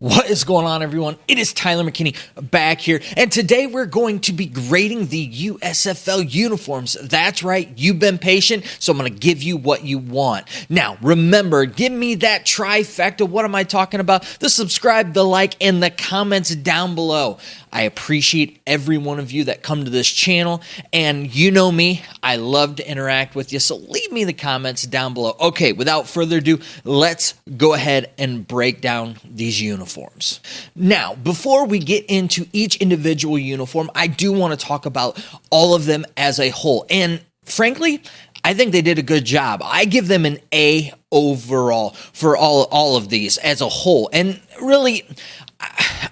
What is going on, everyone? It is Tyler McKinney back here, and today we're going to be grading the USFL uniforms. That's right, you've been patient, so I'm going to give you what you want. Now, remember, give me that trifecta. What am I talking about? The subscribe, the like, and the comments down below. I appreciate every one of you that come to this channel, and you know me, I love to interact with you, so leave me the comments down below. Okay, without further ado, let's go ahead and break down these uniforms. Now, before we get into each individual uniform, I do want to talk about all of them as a whole, and frankly, I think they did a good job. I give them an A overall for all of these as a whole, and really,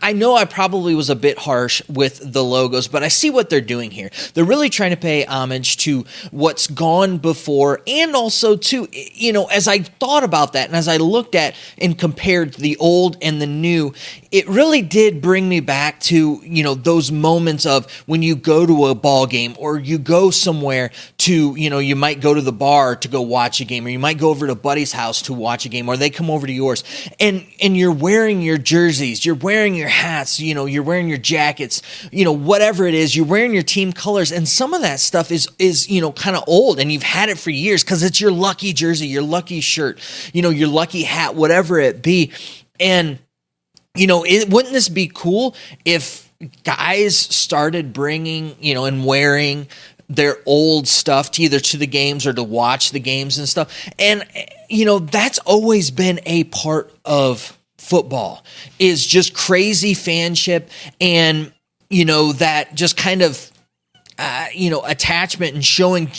I know I probably was a bit harsh with the logos, but I see what they're doing here. They're really trying to pay homage to what's gone before, and also to, as I thought about that and as I looked at and compared the old and the new, it really did bring me back to, those moments of when you go to a ball game or you go somewhere to, you might go to the bar to go watch a game, or you might go over to a buddy's house to watch a game, or they come over to yours, and you're wearing your jerseys, you're wearing your hats, you're wearing your jackets, whatever it is, you're wearing your team colors, and some of that stuff is kind of old, and you've had it for years because it's your lucky jersey, your lucky shirt, your lucky hat, whatever it be. And wouldn't this be cool if guys started bringing, and wearing their old stuff to either to the games or to watch the games and stuff? And, that's always been a part of football, is just crazy fanship and, that just kind of, attachment and showing,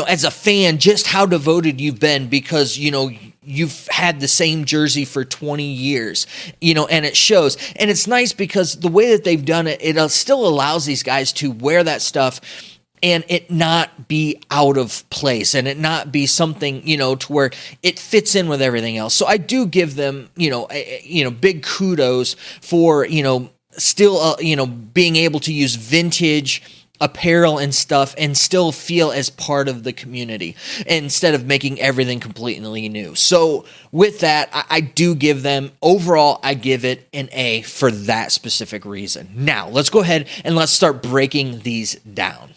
as a fan, just how devoted you've been because, you've had the same jersey for 20 years, and it shows. And it's nice because the way that they've done it, it still allows these guys to wear that stuff and it not be out of place and it not be something, to where it fits in with everything else. So I do give them, big kudos for, still, being able to use vintage apparel and stuff and still feel as part of the community instead of making everything completely new. So with that, I do give them, overall, I give it an A for that specific reason. Now, let's go ahead and let's start breaking these down.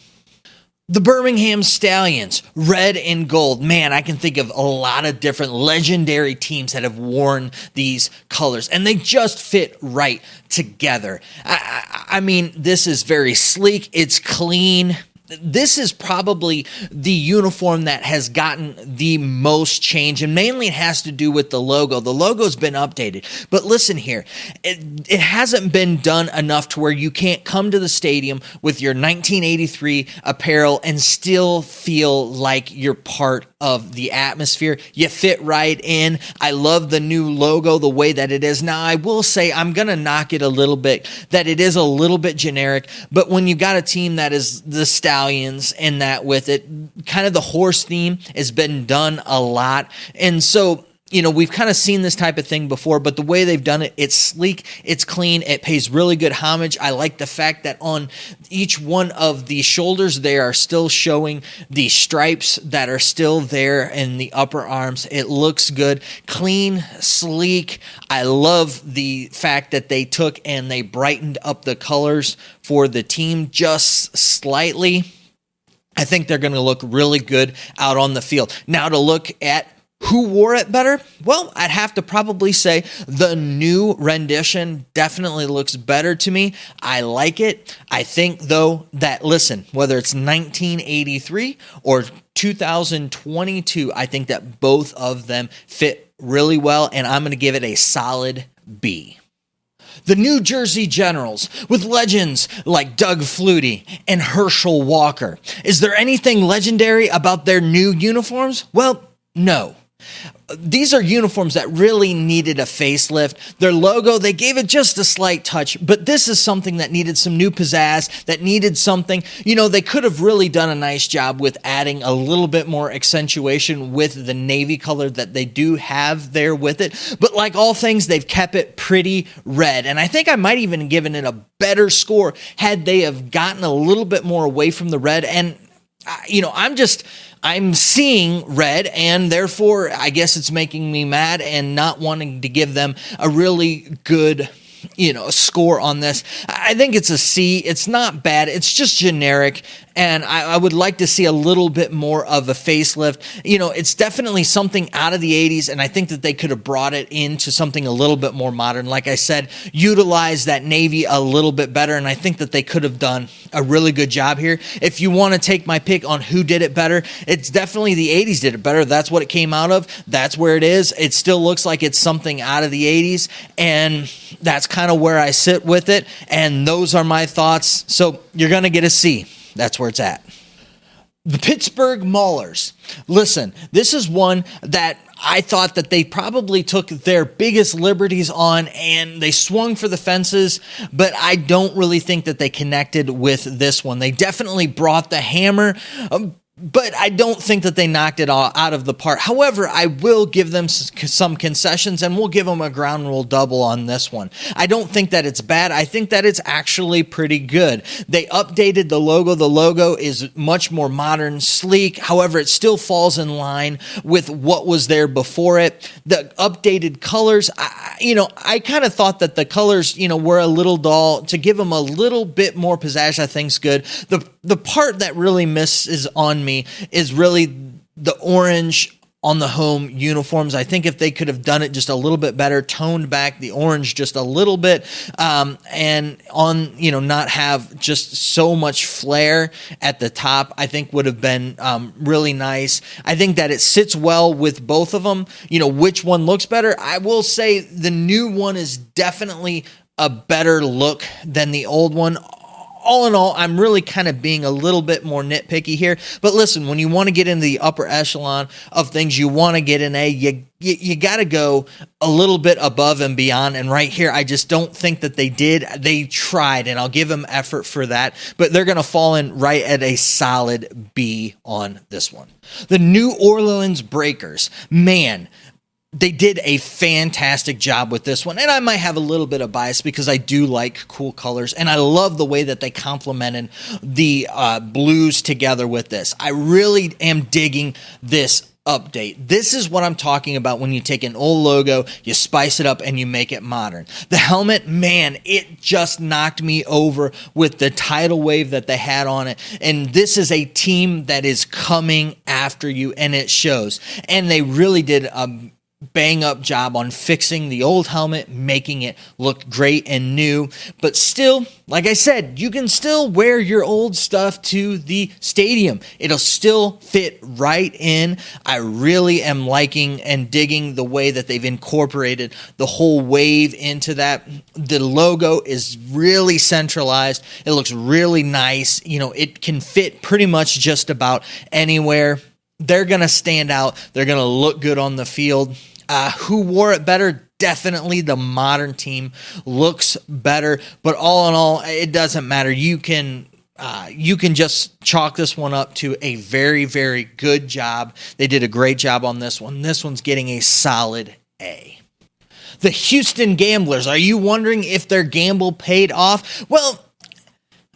The Birmingham Stallions, red and gold. Man, I can think of a lot of different legendary teams that have worn these colors, and they just fit right together. I mean, this is very sleek. It's clean. This is probably the uniform that has gotten the most change, and mainly it has to do with the logo. The logo's been updated, but listen here, it hasn't been done enough to where you can't come to the stadium with your 1983 apparel and still feel like you're part of the atmosphere. You fit right in. I love the new logo, the way that it is. Now, I will say I'm going to knock it a little bit, that it is a little bit generic, but when you got a team that is the Stallions and that with it, kind of the horse theme has been done a lot. And so, we've kind of seen this type of thing before, but the way they've done it, it's sleek, it's clean, it pays really good homage. I like the fact that on each one of the shoulders, they are still showing the stripes that are still there in the upper arms. It looks good, clean, sleek. I love the fact that they took and they brightened up the colors for the team just slightly. I think they're going to look really good out on the field. Now, to look at who wore it better? Well, I'd have to probably say the new rendition definitely looks better to me. I like it. I think, though, that, listen, whether it's 1983 or 2022, I think that both of them fit really well, and I'm going to give it a solid B. The New Jersey Generals, with legends like Doug Flutie and Herschel Walker. Is there anything legendary about their new uniforms? Well, no. These are uniforms that really needed a facelift. Their logo, they gave it just a slight touch, but this is something that needed some new pizzazz, that needed something. They could have really done a nice job with adding a little bit more accentuation with the navy color that they do have there with it. But like all things, they've kept it pretty red. And I think I might even given it a better score had they have gotten a little bit more away from the red. And, I'm seeing red, and therefore I guess it's making me mad and not wanting to give them a really good score on this. I think it's a C. It's not bad. It's just generic. And I would like to see a little bit more of a facelift. It's definitely something out of the 80s, and I think that they could have brought it into something a little bit more modern. Like I said, utilize that navy a little bit better, and I think that they could have done a really good job here. If you want to take my pick on who did it better, it's definitely the 80s did it better. That's what it came out of. That's where it is. It still looks like it's something out of the 80s, and that's kind of where I sit with it, and those are my thoughts. So you're going to get a C. That's where it's at. The Pittsburgh Maulers. Listen, this is one that I thought that they probably took their biggest liberties on and they swung for the fences, but I don't really think that they connected with this one. They definitely brought the hammer, but I don't think that they knocked it all out of the park. However, I will give them some concessions, and we'll give them a ground rule double on this one. I don't think that it's bad. I think that it's actually pretty good. They updated the logo. The logo is much more modern, sleek. However, it still falls in line with what was there before it. The updated colors, I kind of thought that the colors, were a little dull. To give them a little bit more pizzazz, I think's good. The part that really misses on me is really the orange on the home uniforms. I think if they could have done it just a little bit better, toned back the orange just a little bit, and not have just so much flair at the top, I think would have been really nice. I think that it sits well with both of them. Which one looks better? I will say the new one is definitely a better look than the old one. All in all, I'm really kind of being a little bit more nitpicky here. But listen, when you want to get into the upper echelon of things, you want to get an A, you got to go a little bit above and beyond. And right here, I just don't think that they did. They tried, and I'll give them effort for that. But they're going to fall in right at a solid B on this one. The New Orleans Breakers. Man, they did a fantastic job with this one, and I might have a little bit of bias because I do like cool colors, and I love the way that they complemented the blues together with this. I really am digging this update. This is what I'm talking about when you take an old logo, you spice it up, and you make it modern. The helmet, man, it just knocked me over with the tidal wave that they had on it, and this is a team that is coming after you, and it shows, and they really did a bang up job on fixing the old helmet, making it look great and new. But still, like I said, you can still wear your old stuff to the stadium. It'll still fit right in. I really am liking and digging the way that they've incorporated the whole wave into that. The logo is really centralized. It looks really nice. It can fit pretty much just about anywhere. They're going to stand out. They're going to look good on the field. Who wore it better? Definitely the modern team looks better. But all in all, it doesn't matter. You can just chalk this one up to a very, very good job. They did a great job on this one. This one's getting a solid A. The Houston Gamblers. Are you wondering if their gamble paid off? Well,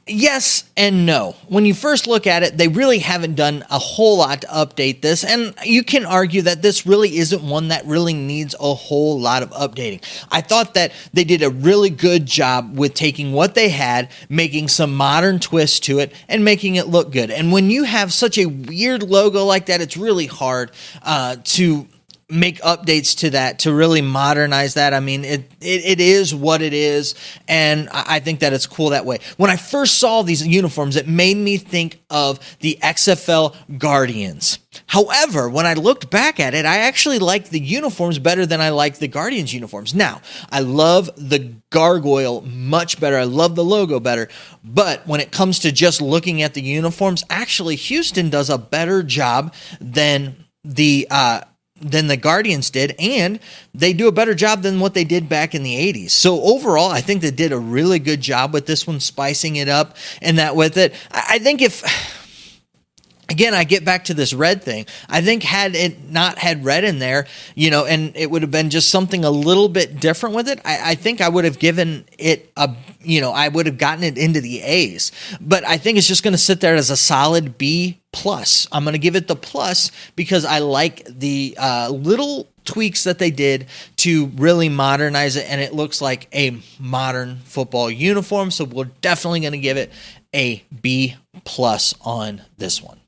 yes and no. When you first look at it, they really haven't done a whole lot to update this, and you can argue that this really isn't one that really needs a whole lot of updating. I thought that they did a really good job with taking what they had, making some modern twists to it, and making it look good. And when you have such a weird logo like that, it's really hard to make updates to that, to really modernize that. I mean, it is what it is, and I think that it's cool that way. When I first saw these uniforms, it made me think of the XFL Guardians. However, when I looked back at it, I actually like the uniforms better than I like the Guardians uniforms. Now, I love the gargoyle much better. I love the logo better. But when it comes to just looking at the uniforms, actually Houston does a better job than the Guardians did, and they do a better job than what they did back in the 80s. So overall, I think they did a really good job with this one, spicing it up and that with it. I think again, I get back to this red thing. I think had it not had red in there, and it would have been just something a little bit different with it, I think I would have given it I would have gotten it into the A's. But I think it's just going to sit there as a solid B+. plus. I'm going to give it the plus because I like the little tweaks that they did to really modernize it, and it looks like a modern football uniform. So we're definitely going to give it a B plus on this one.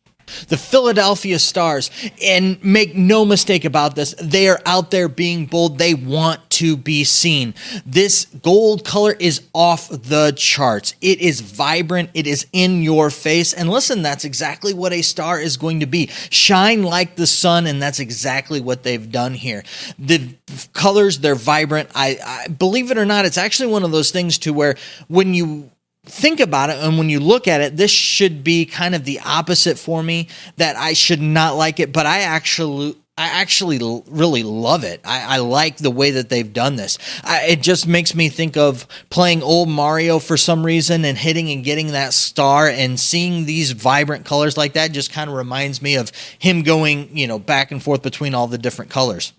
The Philadelphia Stars, and make no mistake about this, they are out there being bold. They want to be seen. This gold color is off the charts. It is vibrant. It is in your face. And listen, that's exactly what a star is going to be. Shine like the sun, and that's exactly what they've done here. The colors, they're vibrant. I believe it or not, it's actually one of those things to where when you think about it and when you look at it, this should be kind of the opposite for me, that I should not like it, but I actually really love it. I like the way that they've done this. It just makes me think of playing old Mario for some reason and hitting and getting that star, and seeing these vibrant colors like that just kind of reminds me of him going, back and forth between all the different colors.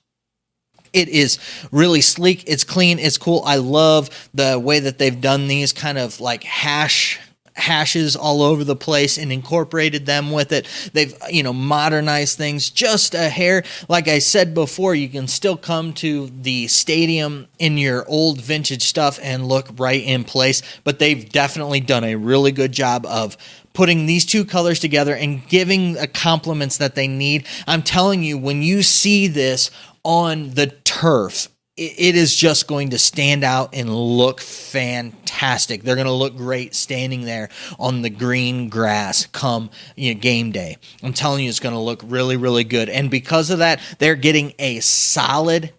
It is really sleek. It's clean. It's cool. I love the way that they've done these kind of like hashes all over the place and incorporated them with it. They've, modernized things just a hair. Like I said before, you can still come to the stadium in your old vintage stuff and look right in place, but they've definitely done a really good job of putting these two colors together and giving the compliments that they need. I'm telling you, when you see this on the turf, it is just going to stand out and look fantastic. They're going to look great standing there on the green grass come game day. I'm telling you, it's going to look really, really good. And because of that, they're getting a solid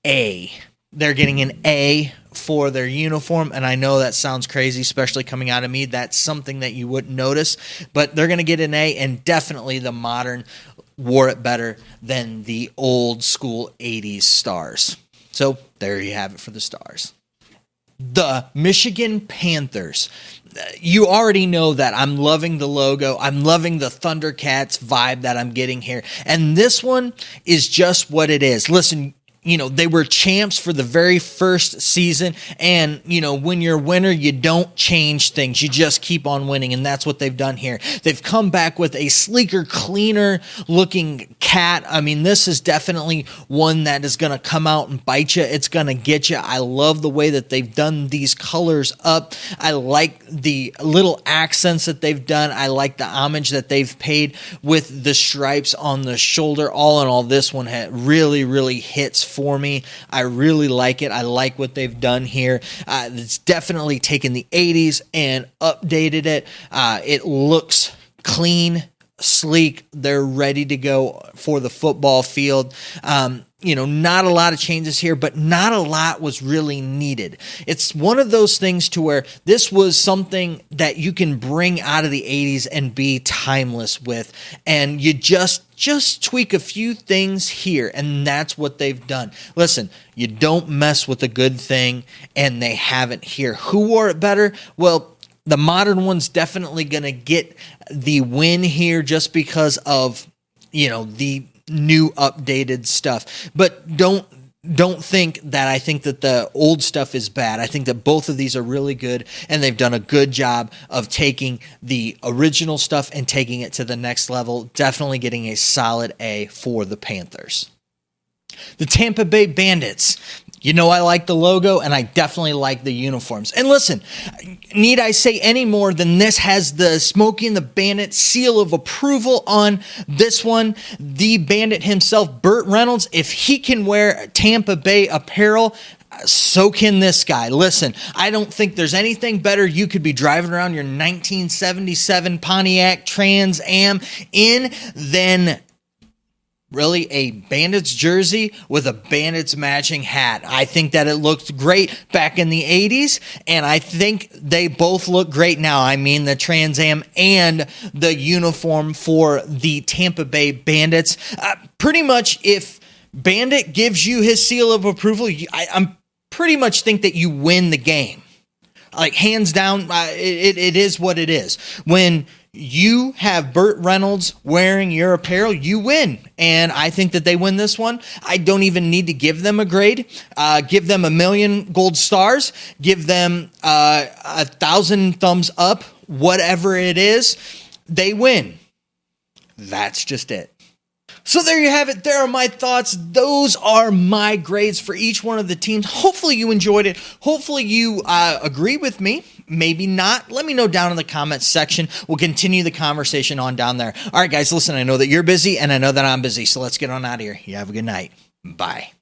A. They're getting an A for their uniform, and I know that sounds crazy, especially coming out of me. That's something that you wouldn't notice, but they're going to get an A, and definitely the modern wore it better than the old school 80s Stars. So there you have it for the Stars. The Michigan Panthers. You already know that I'm loving the logo. I'm loving the Thundercats vibe that I'm getting here. And this one is just what it is. Listen, they were champs for the very first season. And, when you're a winner, you don't change things. You just keep on winning. And that's what they've done here. They've come back with a sleeker, cleaner looking cat. I mean, this is definitely one that is going to come out and bite you. It's going to get you. I love the way that they've done these colors up. I like the little accents that they've done. I like the homage that they've paid with the stripes on the shoulder. All in all, this one really, really hits for me. I really like it. I like what they've done here. It's definitely taken the 80s and updated it. It looks clean, sleek. They're ready to go for the football field. Not a lot of changes here, but not a lot was really needed. It's one of those things to where this was something that you can bring out of the 80s and be timeless with, and you just tweak a few things here, and that's what they've done. Listen, you don't mess with a good thing, and they haven't here. Who wore it better? Well, the modern one's definitely going to get the win here just because of, the new updated stuff. But don't think that I think that the old stuff is bad. I think that both of these are really good, and they've done a good job of taking the original stuff and taking it to the next level. Definitely getting a solid A for the Panthers. The Tampa Bay Bandits. I like the logo, and I definitely like the uniforms. And listen, need I say any more than this has the Smokey and the Bandit seal of approval on this one? The Bandit himself, Burt Reynolds, if he can wear Tampa Bay apparel, so can this guy. Listen, I don't think there's anything better you could be driving around your 1977 Pontiac Trans Am in than really a Bandits jersey with a Bandits matching hat. I think that it looked great back in the 80s, and I think they both look great now. I mean, the Trans Am and the uniform for the Tampa Bay Bandits. Pretty much, if Bandit gives you his seal of approval, I'm pretty much think that you win the game. Like, hands down, it is what it is. When you have Burt Reynolds wearing your apparel, you win. And I think that they win this one. I don't even need to give them a grade. Give them 1,000,000 gold stars. Give them 1,000 thumbs up. Whatever it is, they win. That's just it. So there you have it. There are my thoughts. Those are my grades for each one of the teams. Hopefully you enjoyed it. Hopefully you agree with me. Maybe not. Let me know down in the comments section. We'll continue the conversation on down there. All right, guys, listen, I know that you're busy and I know that I'm busy, so let's get on out of here. You have a good night. Bye.